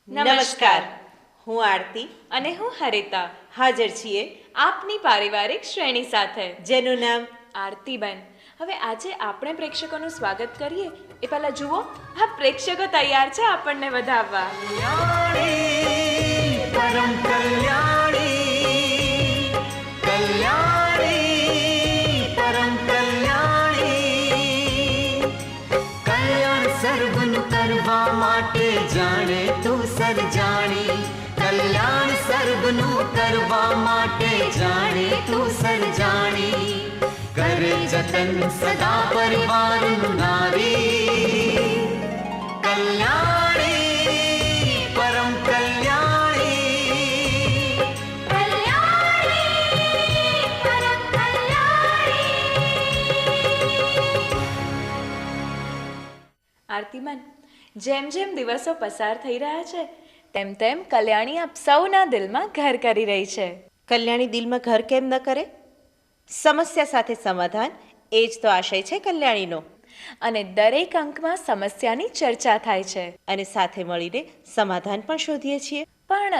નમસ્કાર. હું આરતી અને હું હરિતા હાજર છીએ આપની પારિવારિક શ્રેણી સાથે, જેનું નામ આરતીબેન. હવે આજે આપણે પ્રેક્ષકોનું સ્વાગત કરીએ એ પહેલા જુઓ, આ પ્રેક્ષકો તૈયાર છે આપણને વધાવવા. परम कल्याणी कल्याणी परम कल्याणी कल्याण सर्वनु करवा માટે જાણે તું સર્જાણી કલ્યાણ સર્વનું કરવા માટે જાણે તું સર્જાણી કરે જતન સદા પરિવારનું નારી કલ્યાણી પરમ કલ્યાણી આરતીબેન, જેમ જેમ દિવસો પસાર થઈ રહ્યા છે તેમ તેમ કલ્યાણી આપ સૌના દિલમાં ઘર કરી રહી છે. કલ્યાણી દિલમાં ઘર કેમ ન કરે? સમસ્યા સાથે સમાધાન, એ જ તો આશય છે કલ્યાણીનો. અને દરેક અંકમાં સમસ્યાની ચર્ચા થાય છે અને સાથે મળીને સમાધાન પણ શોધીએ છીએ. પણ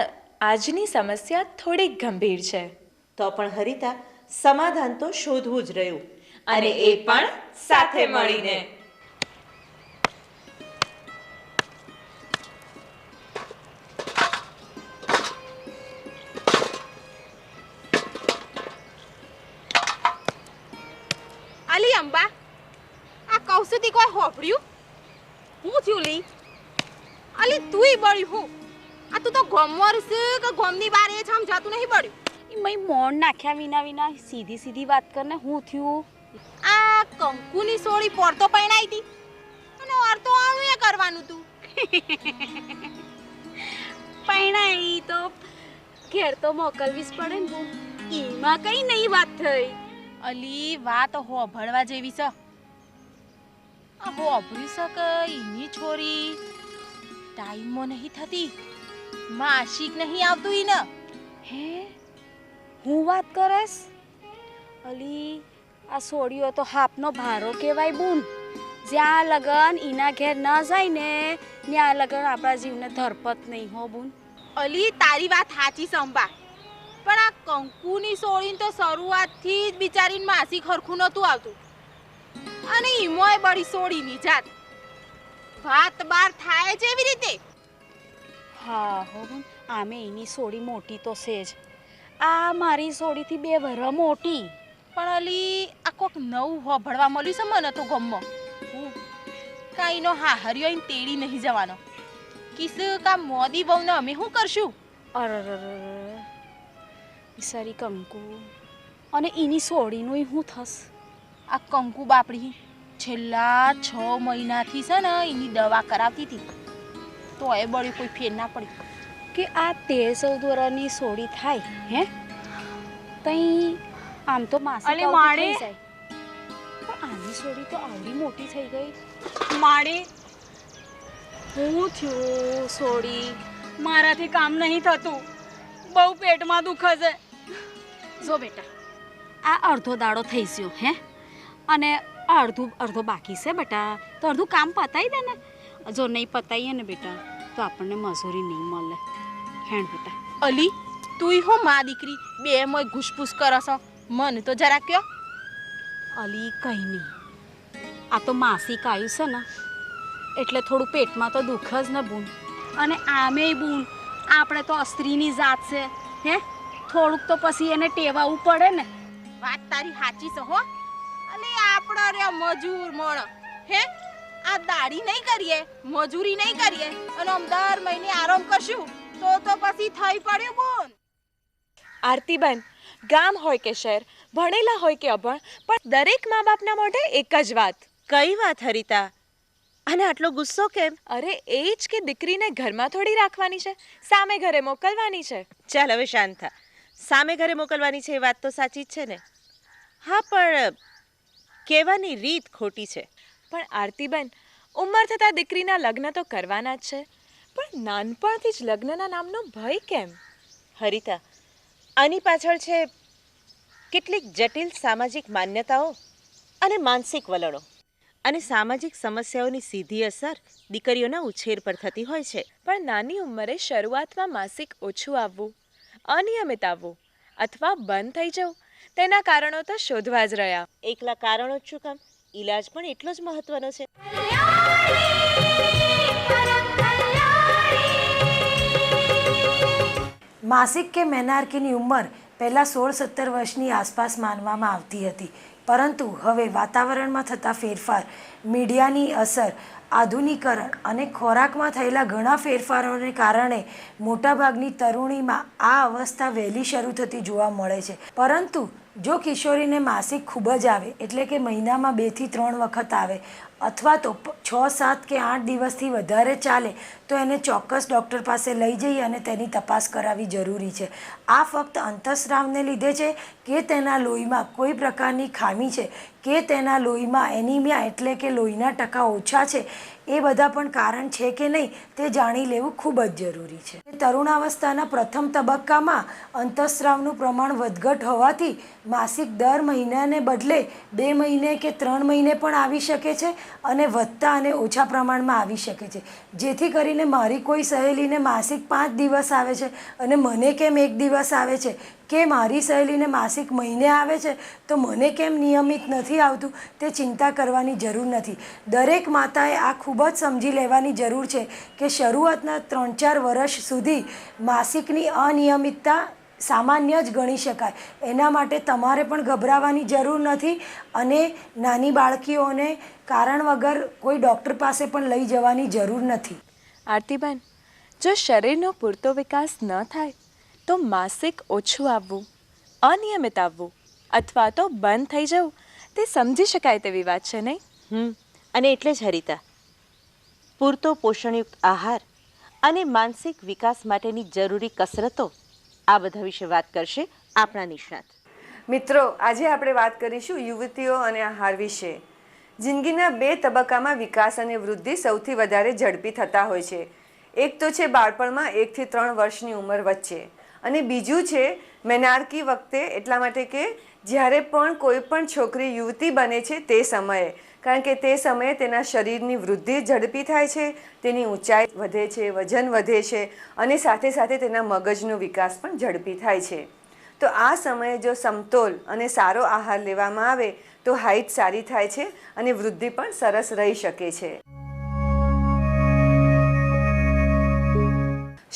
આજની સમસ્યા થોડીક ગંભીર છે. તો પણ હરિતા, સમાધાન તો શોધવું જ રહ્યું, અને એ પણ સાથે મળીને. અલી અંબા, આ કૌસુતી કોઈ હોભળ્યું? હું થયું લી? અલી તુંય બળ્યું હું? આ તું તો ગોમવાર છે કે ગોમની બાર એ છામ જાતું નહીં બળ્યું? એ મય મોણ નાખ્યા વિના વિના સીધી સીધી વાત કરને હું થયું? આ કંકુની સોળી પોરતો પૈણાઈ હતી અને ઓર તો આનું એ કરવાનું તું. પૈણાઈ તો ઘેર તો મોકલવીશ પડે ને બહુ. એમાં કઈ નહીં વાત થઈ. અલી વાત હોભળવા જેવી છે. આ હોભળ્યું છે કે એની છોરી ટાઈમમાં નહીં થતી, માસિક નહીં આવતું ઈને. હે, હું વાત કરેસ? અલી આ સોડીઓ તો હાપનો ભારો કહેવાય બુન. જ્યાં લગન ઈના ઘેર ન જાય ને ત્યાં લગન આપણા જીવને ધરપત નહીં હો બુન. અલી તારી વાત સાચી છે અંબા, પણ આ કંકુની સોળીને તો શરૂઆતથી જ બિચારીને માસિક હરખું નહોતું આવતું અને ઈમોય બળી સોળીની જાત. વાત બાર થાય છે એવી રીતે. હા હો બુન, આમે એની સોડી મોટી તો છે જ. આ મારી સોડીથી 2 વર્ષ મોટી. પણ અલી આ કોક નવું હોભળવા મળ્યું છે મને તો ગમમાં. હું કાંઈનો હાહરિયો ઈને તેડી નહીં જવાનો. કિસ કા મોદી બહુને અમે શું કરશું? અરર, સારી કંકુ અને એની સોડીનું શું થસ? આ કંકુ બાપડી છેલ્લા 6 મહિનાથી છે ને એની દવા કરાવતી હતી તો એ બળી કોઈ ફેર ના પડી. કે આ 13-14 વર્ષની સોડી થાય હે? તઈ આમ તો માસી અલી આવતી માડી. થઈ જાય. પણ આની સોડી તો આવડી મોટી થઈ ગઈ. માડી, હું થયું સોડી? મારાથી કામ નહીં થતું, બહુ પેટમાં દુખે છે. જો બેટા, આ અડધો દાડો થઈ ગયો હે અને અડધો બાકી છે બેટા. તો અડધું કામ પતાવી દે ને. જો નહીં પતાવીએ ને બેટા તો આપણને મજૂરી નહીં મળે. હેણ બેટા. અલી તુંય હો માં દીકરી બે મોય ઘૂસપૂસ કરો છો, મને તો જરા કયો. અલી કંઈ નહીં, આ તો માસિક આવ્યું છે ને એટલે થોડું પેટમાં તો દુઃખ જ ને બૂન. અને આમેય બૂન આપણે તો સ્ત્રીની જાત છે હે, થોડુંક તો પછી એને ટેવાવું પડે ને. વાત તારી સાચી છે હો. અલી આપણો રે મજૂર મોણ હે, આ દાડી નહીં કરીએ, મજૂરી નહીં કરીએ અને આમ દર મહિને આરામ કરશું તો પછી થઈ પડ્યું બોન. આરતીબેન, ગામ હોય કે શહેર, ભણેલા હોય કે અભણ, પણ દરેક મા બાપના મોઢે એક જ વાત. કઈ વાત હરિતા? અને આટલો ગુસ્સો કેમ? અરે એ જ કે દીકરીને ઘરમાં થોડી રાખવાની છે, સામે ઘરે મોકલવાની છે. ચાલ હવે શાંત થા. સામે ઘરે મોકલવાની છે એ વાત તો સાચી જ છે ને. હા, પણ કહેવાની રીત ખોટી છે. પણ આરતીબેન, ઉંમર થતાં દીકરીના લગ્ન તો કરવાના જ છે, પણ નાનપણથી જ લગ્નના નામનો ભય કેમ? હરિતા, આની પાછળ છે કેટલીક જટિલ સામાજિક માન્યતાઓ અને માનસિક વલણો. અને સામાજિક સમસ્યાઓની સીધી અસર દીકરીઓના ઉછેર પર થતી હોય છે. પણ નાની ઉંમરે શરૂઆતમાં માસિક ઓછું આવવું, અનિયમિત આવવું અથવા બંધ થઈ જવું, તેના કારણો તો શોધવા જ રહ્યા. એકલા કારણો જ શું કામ, ઈલાજ પણ એટલો જ મહત્વનો છે. માસિક કે મેનાર્કીની ઉંમર પહેલાં 16-17 વર્ષની આસપાસ માનવામાં આવતી હતી, પરંતુ હવે વાતાવરણમાં થતા ફેરફાર, મીડિયાની અસર, આધુનિકરણ અને ખોરાકમાં થયેલા ઘણા ફેરફારોને કારણે મોટાભાગની તરુણીમાં આ અવસ્થા વહેલી શરૂ થતી જોવા મળે છે. પરંતુ જો કિશોરીને માસિક ખૂબ જ આવે, એટલે કે મહિનામાં 2 થી 3 વખત આવે અથવા તો 6, 7 કે 8 દિવસથી વધારે ચાલે, તો એને ચોક્કસ ડૉક્ટર પાસે લઈ જઈ અને તેની તપાસ કરાવવી જરૂરી છે. આ ફક્ત અંતઃસ્રાવને લીધે છે કે તેના લોહીમાં કોઈ પ્રકારની ખામી છે કે તેના લોહીમાં એનિમિયા એટલે કે લોહીના ટકા ઓછા છે, એ બધા પણ કારણ છે કે નહીં તે જાણી લેવું ખૂબ જ જરૂરી છે. તરુણાવસ્થાના પ્રથમ તબક્કામાં અંતઃસ્રાવનું પ્રમાણ વધઘટ હોવાથી માસિક દર મહિનાને બદલે 2 મહિને કે 3 મહિને પણ આવી શકે છે અને વધતા અને ઓછા પ્રમાણમાં આવી શકે છે. જેથી કરીને મારી કોઈ સહેલીને માસિક 5 દિવસ આવે છે અને મને કેમ 1 દિવસ આવે છે, કે મારી સહેલીને માસિક મહિને આવે છે તો મને કેમ નિયમિત નથી આવતું, તે ચિંતા કરવાની જરૂર નથી. દરેક માતાએ આ ખૂબ જ સમજી લેવાની જરૂર છે કે શરૂઆતના 3-4 વર્ષ સુધી માસિકની અનિયમિતતા સામાન્ય જ ગણી શકાય. એના માટે તમારે પણ ગભરાવાની જરૂર નથી અને નાની બાળકીઓને કારણ વગર કોઈ ડૉક્ટર પાસે પણ લઈ જવાની જરૂર નથી. આરતીબેન, જો શરીરનો પૂરતો વિકાસ ન થાય તો માસિક ઓછું આવવું, અનિયમિત આવવું અથવા તો બંધ થઈ જવું તે સમજી શકાય તેવી વાત છે, નહીં? અને એટલે જ હરિતા, પૂરતો પોષણયુક્ત આહાર અને માનસિક વિકાસ માટેની જરૂરી કસરતો, આ બધા વિશે વાત કરશે આપણા નિષ્ણાત. મિત્રો, આજે આપણે વાત કરીશું યુવતીઓ અને આહાર વિશે. જિંદગીના 2 તબક્કામાં વિકાસ અને વૃદ્ધિ સૌથી વધારે ઝડપી થતા હોય છે. એક તો છે બાળપણમાં 1 થી 3 વર્ષની ઉંમર વચ્ચે, અને બીજું છે મેનાર્કી વખતે, એટલા માટે કે જ્યારે પણ કોઈ પણ છોકરી યુવતી બને છે તે સમયે, કારણ કે તે સમયે તેના શરીરની વૃદ્ધિ ઝડપી થાય છે, તેની ઊંચાઈ વધે છે, વજન વધે છે અને સાથે સાથે તેના મગજનો વિકાસ પણ ઝડપી થાય છે. તો આ સમયે જો સમતોલ અને સારો આહાર લેવામાં આવે તો હાઇટ સારી થાય છે અને વૃદ્ધિ પણ સરસ રહી શકે છે.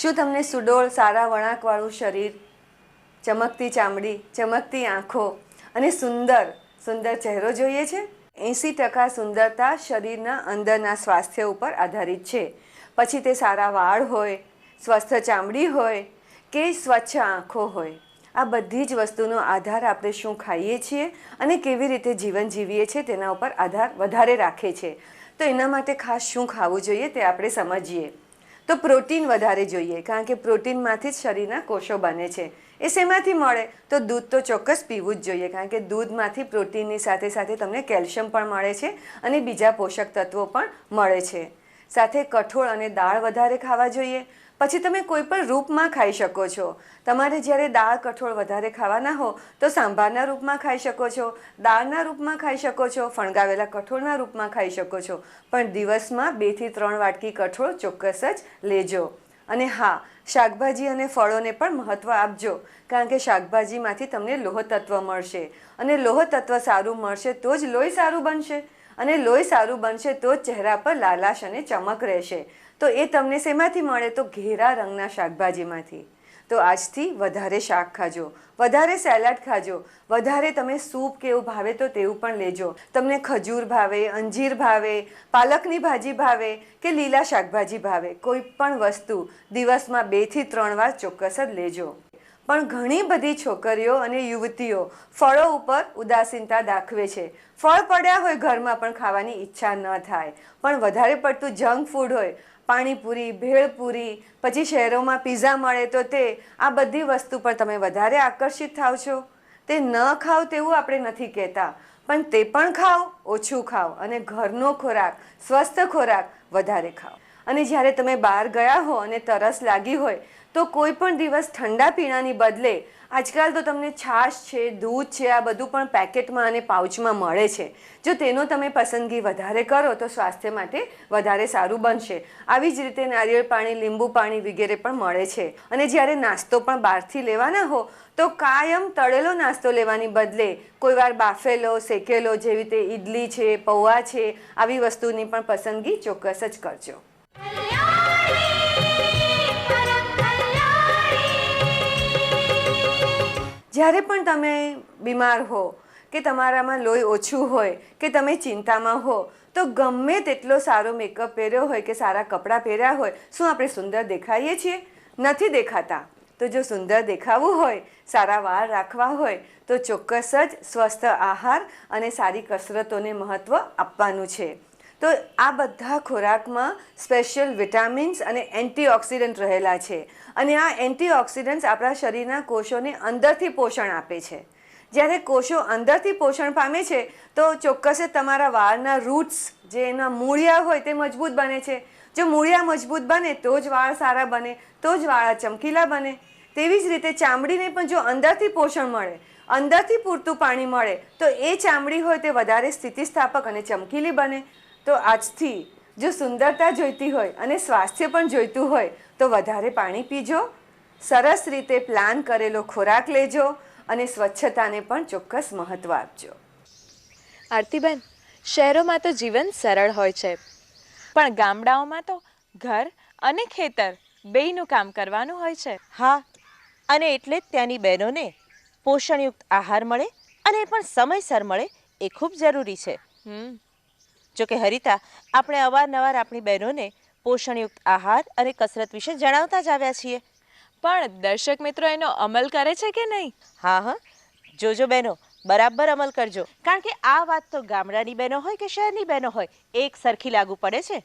શું તમને સુડોળ, સારા વળાંકવાળું શરીર, ચમકતી ચામડી, ચમકતી આંખો અને સુંદર ચહેરો જોઈએ છે? 80% સુંદરતા શરીરના અંદરના સ્વાસ્થ્ય ઉપર આધારિત છે. પછી તે સારા વાળ હોય, સ્વસ્થ ચામડી હોય કે સ્વચ્છ આંખો હોય, આ બધી જ વસ્તુનો આધાર આપણે શું ખાઈએ છીએ અને કેવી રીતે જીવન જીવીએ છીએ તેના ઉપર આધાર વધારે રાખે છે. તો એના માટે ખાસ શું ખાવું જોઈએ તે આપણે સમજીએ. તો પ્રોટીન વધારે જોઈએ, કારણ કે પ્રોટીનમાંથી જ શરીરના કોષો બને છે. એ શેમાંથી મળે? તો દૂધ તો ચોક્કસ પીવું જ જોઈએ, કારણ કે દૂધમાંથી પ્રોટીનની સાથે સાથે તમને કેલ્શિયમ પણ મળે છે અને બીજા પોષક તત્વો પણ મળે છે. સાથે કઠોળ અને દાળ વધારે ખાવા જોઈએ. પછી તમે કોઈ પણ રૂપમાં ખાઈ શકો છો. તમારે જ્યારે દાળ કઠોળ વધારે ખાવાના હો તો સાંભારના રૂપમાં ખાઈ શકો છો, દાળના રૂપમાં ખાઈ શકો છો, ફણગાવેલા કઠોળના રૂપમાં ખાઈ શકો છો. પણ દિવસમાં 2 થી 3 વાટકી કઠોળ ચોક્કસ જ લેજો. અને હા, શાકભાજી અને ફળોને પણ મહત્ત્વ આપજો, કારણ કે શાકભાજીમાંથી તમને લોહ તત્વ મળશે અને લોહ તત્વ સારું મળશે તો જ લોહી સારું બનશે અને લોહી સારું બનશે તો જ ચહેરા પર લાલાશ અને ચમક રહેશે. તો એ તમને શેમાંથી મળે? તો ઘેરા રંગના શાકભાજીમાંથી. તો આજથી વધારે શાક ખાજો, વધારે સેલાડ ખાજો, વધારે તમે સૂપ કે એવું ભાવે તો તેવું પણ લેજો. તમને ખજૂર ભાવે, અંજીર ભાવે, પાલકની ભાજી ભાવે કે લીલા શાકભાજી ભાવે, કોઈ પણ વસ્તુ દિવસમાં 2 થી 3 વાર ચોક્કસ જ લેજો. પણ ઘણી બધી છોકરીઓ અને યુવતીઓ ફળો ઉપર ઉદાસીનતા દાખવે છે. ફળ પડ્યા હોય ઘરમાં પણ ખાવાની ઈચ્છા ન થાય, પણ વધારે પડતું જંક ફૂડ હોય, પાણીપુરી, ભેળપુરી, પછી શહેરોમાં પીઝા મળે તો તે, આ બધી વસ્તુ પર તમે વધારે આકર્ષિત થાવ છો. તે ન ખાવ તેવું આપણે નથી કહેતા, પણ તે પણ ખાઓ, ઓછું ખાઓ અને ઘરનો ખોરાક, સ્વસ્થ ખોરાક વધારે ખાઓ. અને જ્યારે તમે બહાર ગયા હો અને તરસ લાગી હોય તો કોઈ પણ દિવસ ઠંડા પીણાની બદલે આજકાલ તો તમને છાશ છે, દૂધ છે, આ બધું પણ પેકેટમાં અને પાઉચમાં મળે છે. જો તેનો તમે પસંદગી વધારે કરો તો સ્વાસ્થ્ય માટે વધારે સારું બનશે. આવી જ રીતે નારિયેળ પાણી, લીંબુ પાણી વગેરે પણ મળે છે. અને જ્યારે નાસ્તો પણ બહારથી લેવાના હો તો કાયમ તળેલો નાસ્તો લેવાની બદલે કોઈવાર બાફેલો, શેકેલો, જેવી રીતે ઈડલી છે, પૌવા છે, આવી વસ્તુની પણ પસંદગી ચોક્કસ જ કરજો. જ્યારે પણ તમે બીમાર હો કે તમારામાં લોહી ઓછું હોય કે તમે ચિંતામાં હો તો ગમે તેટલો સારો મેકઅપ પહેર્યો હોય કે સારા કપડાં પહેર્યા હોય, શું આપણે સુંદર દેખાઈએ છીએ? નથી દેખાતા. તો જો સુંદર દેખાવું હોય, સારા વાળ રાખવા હોય તો ચોક્કસ જ સ્વસ્થ આહાર અને સારી કસરતોને મહત્ત્વ આપવાનું છે. તો આ બધા ખોરાકમાં સ્પેશિયલ વિટામિન્સ અને એન્ટીઓક્સિડન્ટ રહેલા છે. અને આ એન્ટીઓક્સિડન્ટ્સ આપણા શરીરના કોષોને અંદરથી પોષણ આપે છે. જ્યારે કોષો અંદરથી પોષણ પામે છે તો ચોક્કસ જ તમારા વાળના રૂટ્સ, જે એના મૂળિયા હોય તે મજબૂત બને છે. જો મૂળિયા મજબૂત બને તો જ વાળ સારા બને, તો જ વાળ ચમકીલા બને. તેવી જ રીતે ચામડીને પણ જો અંદરથી પોષણ મળે, અંદરથી પૂરતું પાણી મળે તો એ ચામડી હોય તે વધારે સ્થિતિસ્થાપક અને ચમકીલી બને. તો આજથી જો સુંદરતા જોઈતી હોય અને સ્વાસ્થ્ય પણ જોઈતું હોય તો વધારે પાણી પીજો, સરસ રીતે પ્લાન કરેલો ખોરાક લેજો અને સ્વચ્છતાને પણ ચોક્કસ મહત્ત્વ આપજો. આરતીબેન, શહેરોમાં તો જીવન સરળ હોય છે, પણ ગામડાઓમાં તો ઘર અને ખેતર બેયનું કામ કરવાનું હોય છે. હા, અને એટલે જ ત્યાંની બહેનોને પોષણયુક્ત આહાર મળે અને એ પણ સમયસર મળે એ ખૂબ જરૂરી છે. જોકે હરિતા, આપણે અવારનવાર આપણી બહેનોને પોષણયુક્ત આહાર અને કસરત વિશે જણાવતા જ આવ્યા છીએ. પણ દર્શક મિત્રો એનો અમલ કરે છે કે નહીં? હા, જોજો બહેનો, બરાબર અમલ કરજો. કારણ કે આ વાત તો ગામડાની બહેનો હોય કે શહેરની બહેનો હોય, એક સરખી લાગુ પડે છે.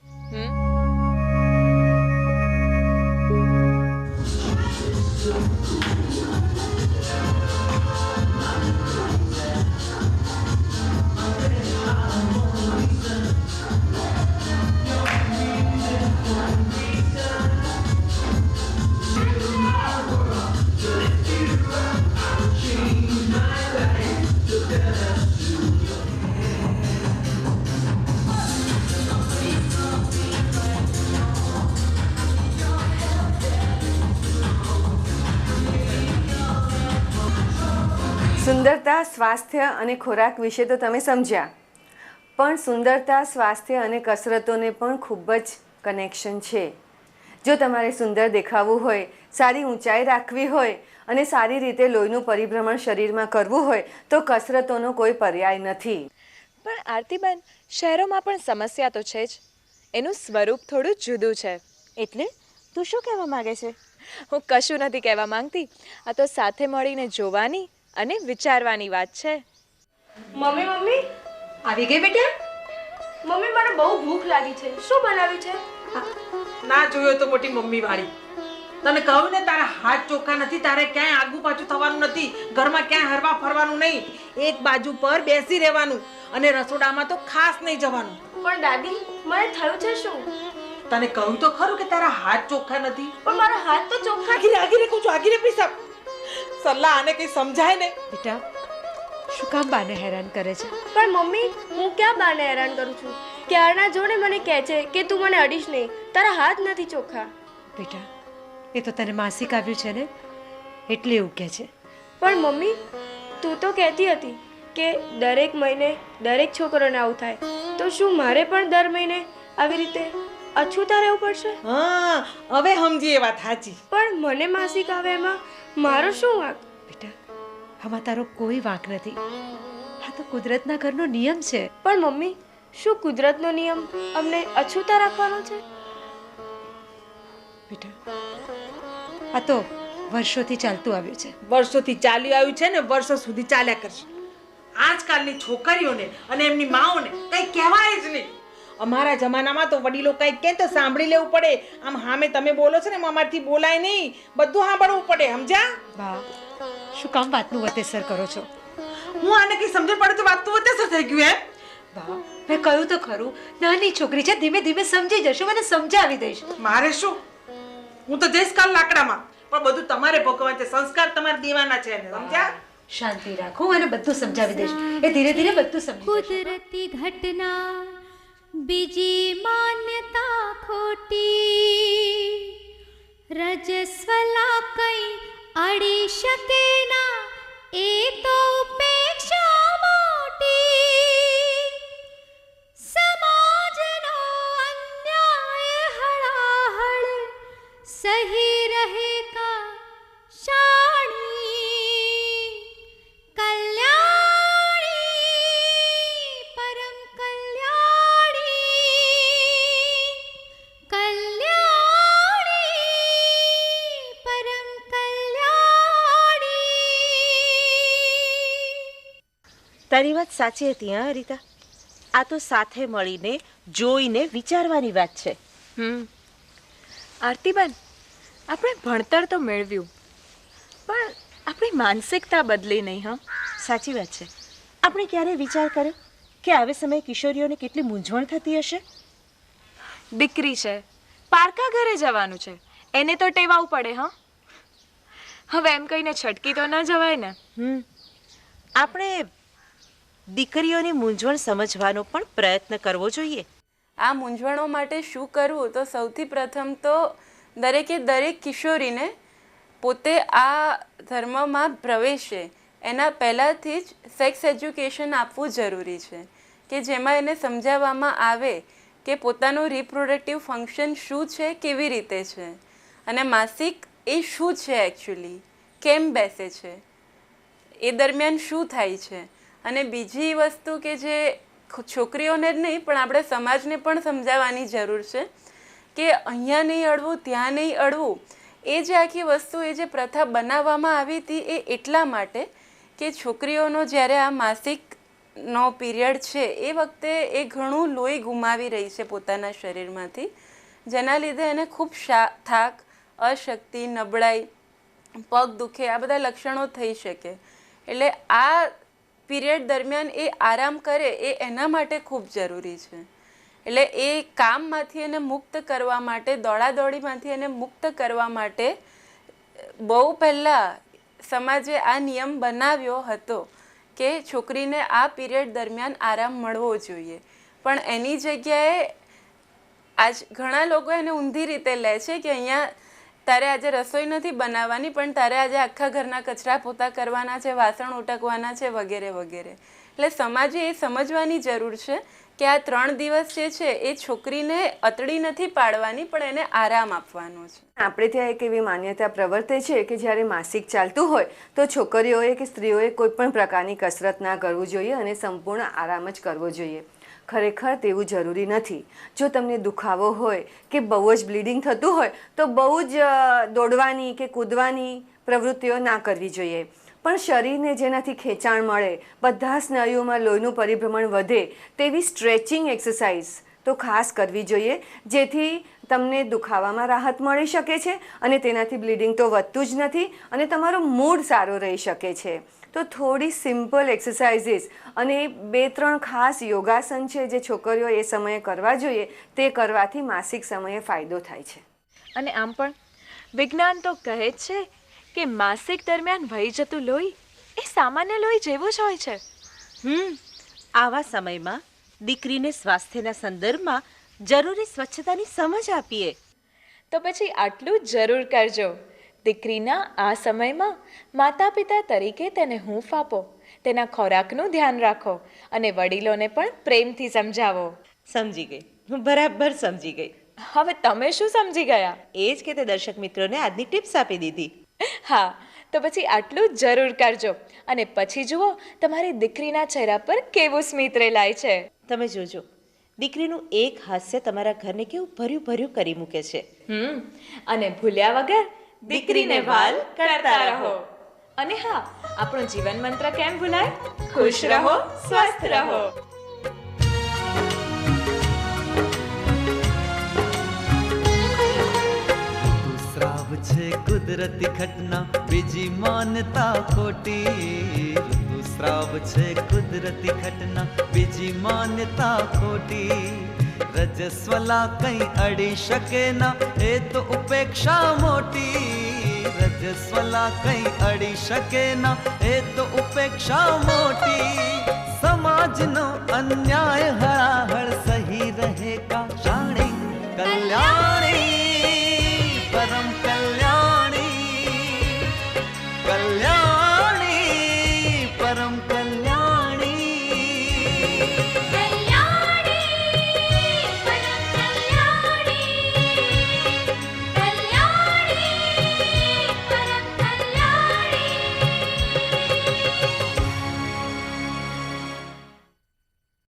સુંદરતા, સ્વાસ્થ્ય અને ખોરાક વિશે તો તમે સમજ્યા, પણ સુંદરતા, સ્વાસ્થ્ય અને કસરતોને પણ ખૂબ જ કનેક્શન છે. જો તમારે સુંદર દેખાવું હોય, સારી ઊંચાઈ રાખવી હોય અને સારી રીતે લોહીનું પરિભ્રમણ શરીરમાં કરવું હોય તો કસરતોનો કોઈ પર્યાય નથી. પણ આરતીબેન, શહેરોમાં પણ સમસ્યા તો છે જ. એનું સ્વરૂપ થોડું જુદું છે. એટલે તું શું કહેવા માંગે છે? હું કશું નથી કહેવા માંગતી. આ તો સાથે મળીને જોવાની અને વિચારવાની વાત છે. મમ્મી મમ્મી આવી ગઈ બેટા? મમ્મી, મને બહુ ભૂખ લાગી છે. શું બનાવ્યું છે? ના જોયો તો મોટી મમ્મી વાળી. તને કહું ને, તારા હાથ ચોખ્ખા નથી, તારે ક્યાંય આગુ પાછું થવાનું નથી, ઘરમાં ક્યાંય હરવા ફરવાનું નહીં, એક બાજુ પર બેસી રહેવાનું અને રસોડામાં તો ખાસ નહીં જવાનું. પણ દાદી, મને થયું છે શું? તને કહું તો ખરું કે તારા હાથ ચોખ્ખા નથી. પણ મારા હાથ તો ચોખ્ખા. આગીને કહું છું, આગીને પીસા. સલ્લા આને કઈ સમજાય ને? બેટા, શું કામ બાને હેરાન કરે છે? પણ મમ્મી, હું ક્યાં બાને હેરાન કરું છું? ક્યારના જોડે મને કહે છે કે તું મને અડીશ નહીં, તારા હાથ નથી ચોખ્ખા. બેટા, એ તો તને માસિક આવ્યું છે ને, એટલે એવું કહે છે. પણ મમ્મી, તું તો કહેતી હતી કે દરેક મહિને દરેક છોકરોને આવું થાય, તો શું મારે પણ દર મહિને આવી રીતે અછૂતા રહેવું પડશે? હા, હવે સમજી એ વાત સાચી. પણ મને માસિક આવે એમાં મારો શું વાંક? બેટા, આમાં તારો કોઈ વાંક નથી. આ તો કુદરતના ઘરનો નિયમ છે. પણ મમ્મી, શું કુદરતનો નિયમ અમને અછૂતા રાખવાનો છે? બેટા, આ તો વર્ષોથી ચાલતું આવ્યું છે. વર્ષોથી ચાલ્યું આવ્યું છે ને વર્ષો સુધી ચાલ્યા કરશે. આજકાલની છોકરીઓને અને એમની માઓને કઈ કહેવાય જ નહીં. અમારા જમાનામાં તો વડીલો કઈ કહે તો સાંભળી લેવું પડે. આમ સામે તમે બોલો છો ને, અમારથી બોલાય નહીં, બધું સાંભળવું પડે, સમજ્યા? બા, શું કામ વાતનું વતેસર કરો છો? હું આને કઈ સમજણ પડે તો વાત તો વતેસર થઈ ગયું એમ? બા મેં કહ્યું તો ખરું, નાની છોકરી છે, ધીમે ધીમે સમજી જશે, મને સમજાવી દઈશ. મારે શું, હું તો જઈશ કાલ લાકડામાં, પણ બધું તમારે ભોગવવાનું છે, સંસ્કાર તમારે દેવાના છે એને, સમજ્યા? શાંતિ રાખો, હું એને બધું સમજાવી દઈશ, એ ધીરે ધીરે બધું સમજી જશે. કુદરતી ઘટના બીજી માન્યતા ખોટી, રજસ્વલા કઈ અડી શકે ના, એ તો ઉપેક્ષા મોટી, સમાજનો અન્યાય હળાહળ સહી રહે કા શાણી, કલ્યાણી પરમ કલ્યાણી, કલ્યાણી પરમ કલ્યાણી. તારી વાત સાચી હતી હા હરિતા. આ તો સાથે મળીને જોઈને વિચારવાની વાત છે. આરતીબેન, આપણે ભણતર તો મેળવ્યું, પણ આપણી માનસિકતા બદલી નહીં. હા, સાચી વાત છે. આપણે ક્યારે વિચાર કર્યો કે આવે સમયે કિશોરીઓને કેટલી મૂંઝવણ થતી હશે? દીકરી છે, પારકા ઘરે જવાનું છે, એને તો ટેવાવું પડે. હા, હવે એમ કહીને છટકી તો ન જવાય ને. આપણે દીકરીઓની મૂંઝવણ સમજવાનો પણ પ્રયત્ન કરવો જોઈએ. આ મૂંઝવણો માટે શું કરવું, તો સૌથી પ્રથમ તો દરેકે દરેક કિશોરીને પોતે આ ધર્મમાં પ્રવેશે એના પહેલાંથી જ સેક્સ એજ્યુકેશન આપવું જરૂરી છે, કે જેમાં એને સમજાવવામાં આવે કે પોતાનું રિપ્રોડક્ટિવ ફંક્શન શું છે, કેવી રીતે છે, અને માસિક એ શું છે, એકચ્યુઅલી કેમ બેસે છે, એ દરમિયાન શું થાય છે. અને બીજી વસ્તુ કે જે છોકરીઓને જ નહીં પણ આપણે સમાજને પણ સમજાવવાની જરૂર છે કે અહીંયા નહીં અડવું, ત્યાં નહીં અડવું. એ જે આખી વસ્તુ, એ જે પ્રથા બનાવવામાં આવી હતી એ એટલા માટે કે છોકરીઓનો જ્યારે આ માસિકનો પીરિયડ છે એ વખતે એ ઘણું લોહી ગુમાવી રહી છે પોતાના શરીરમાંથી, જેના લીધે એને ખૂબ થાક, અશક્તિ, નબળાઈ, પગ દુખે, આ બધા લક્ષણો થઈ શકે. એટલે આ પીરિયડ દરમિયાન એ આરામ કરે એ એના માટે ખૂબ જરૂરી છે. એટલે એ કામમાંથી એને મુક્ત કરવા માટે, દોડાદોડીમાંથી એને મુક્ત કરવા માટે બહુ પહેલાં સમાજે આ નિયમ બનાવ્યો હતો કે છોકરીને આ પીરિયડ દરમિયાન આરામ મળવો જોઈએ. પણ એની જગ્યાએ આજ ઘણા લોકો એને ઊંધી રીતે લે છે કે અહીંયા તારે આજે રસોઈ નથી બનાવવાની, પણ તારે આજે આખા ઘરના કચરા પોતા કરવાના છે, વાસણ ઉટકવાના છે, વગેરે વગેરે. એટલે સમાજે એ સમજવાની જરૂર છે કે આ 3 દિવસ જે છે એ છોકરીને અતડી નથી પાડવાની, પણ એને આરામ આપવાનો છે. આપણે ત્યાં એક એવી માન્યતા પ્રવર્તે છે કે જ્યારે માસિક ચાલતું હોય તો છોકરીઓએ કે સ્ત્રીઓએ કોઈ પણ પ્રકારની કસરત ના કરવું જોઈએ અને સંપૂર્ણ આરામ જ કરવો જોઈએ. ખરેખર તેવું જરૂરી નથી. જો તમને દુખાવો હોય કે બહુ જ બ્લીડિંગ થતું હોય તો બહુ જ દોડવાની કે કૂદવાની પ્રવૃત્તિઓ ના કરવી જોઈએ. પણ શરીરને જેનાથી ખેંચાણ મળે, બધા સ્નાયુઓમાં લોહીનું પરિભ્રમણ વધે તેવી સ્ટ્રેચિંગ એક્સરસાઇઝ તો ખાસ કરવી જોઈએ, જેથી તમને દુખાવામાં રાહત મળી શકે છે અને તેનાથી બ્લીડિંગ તો વધતું જ નથી અને તમારો મૂડ સારો રહી શકે છે. તો થોડી સિમ્પલ એક્સરસાઇઝીસ અને 2-3 ખાસ યોગાસન છે જે છોકરીઓ એ સમયે કરવા જોઈએ, તે કરવાથી માસિક સમયે ફાયદો થાય છે. અને આમ પણ વિજ્ઞાન તો કહે જ છે કે માસિક દરમિયાન વહી જતું લોહી એ સામાન્ય લોહી જેવું જ હોય છે. આવા સમયમાં દીકરીને સ્વાસ્થ્યના સંદર્ભમાં જરૂરી સ્વચ્છતાની સમજ આપીએ. તો પછી આટલું જરૂર કરજો. દીકરીના આ સમયમાં માતા પિતા તરીકે તેને હૂંફ આપો, તેના ખોરાકનું ધ્યાન રાખો અને વડીલોને પણ પ્રેમથી સમજાવો. સમજી ગઈ, હું બરાબર સમજી ગઈ. હવે તમે શું સમજી ગયા? એ જ કે તે દર્શક મિત્રોને આજની ટિપ્સ આપી દીધી. હા, તો પછી આટલું જરૂર કરજો અને પછી જુઓ તમારી દીકરીના ચહેરા પર કેવું સ્મિત રેલાય છે. તમે જોજો, દીકરીનું એક હાસ્ય તમારા ઘરને કેવું ભર્યું ભર્યું કરી મૂકે છે. અને ભૂલ્યા વગર દીકરીને વાલ કરતા રહો. અને હા, આપણો જીવન મંત્ર કેમ ભૂલાય? ખુશ રહો, સ્વસ્થ રહો. ઋતુસ્રાવ છે કુદરતી ઘટના, બીજી માનતા ખોટી. ઋતુસ્રાવ છે કુદરતી ઘટના, બીજી માન્યતા ખોટી. રજસ્વલા કઈ અડી શકે ના, એ તો ઉપેક્ષા મોટી. રજસ્વલા કઈ અડી શકે ના, એ તો ઉપેક્ષા મોટી. સમાજનો અન્યાય હળાહળ સહી રહે કા જાણે કલ્યાણ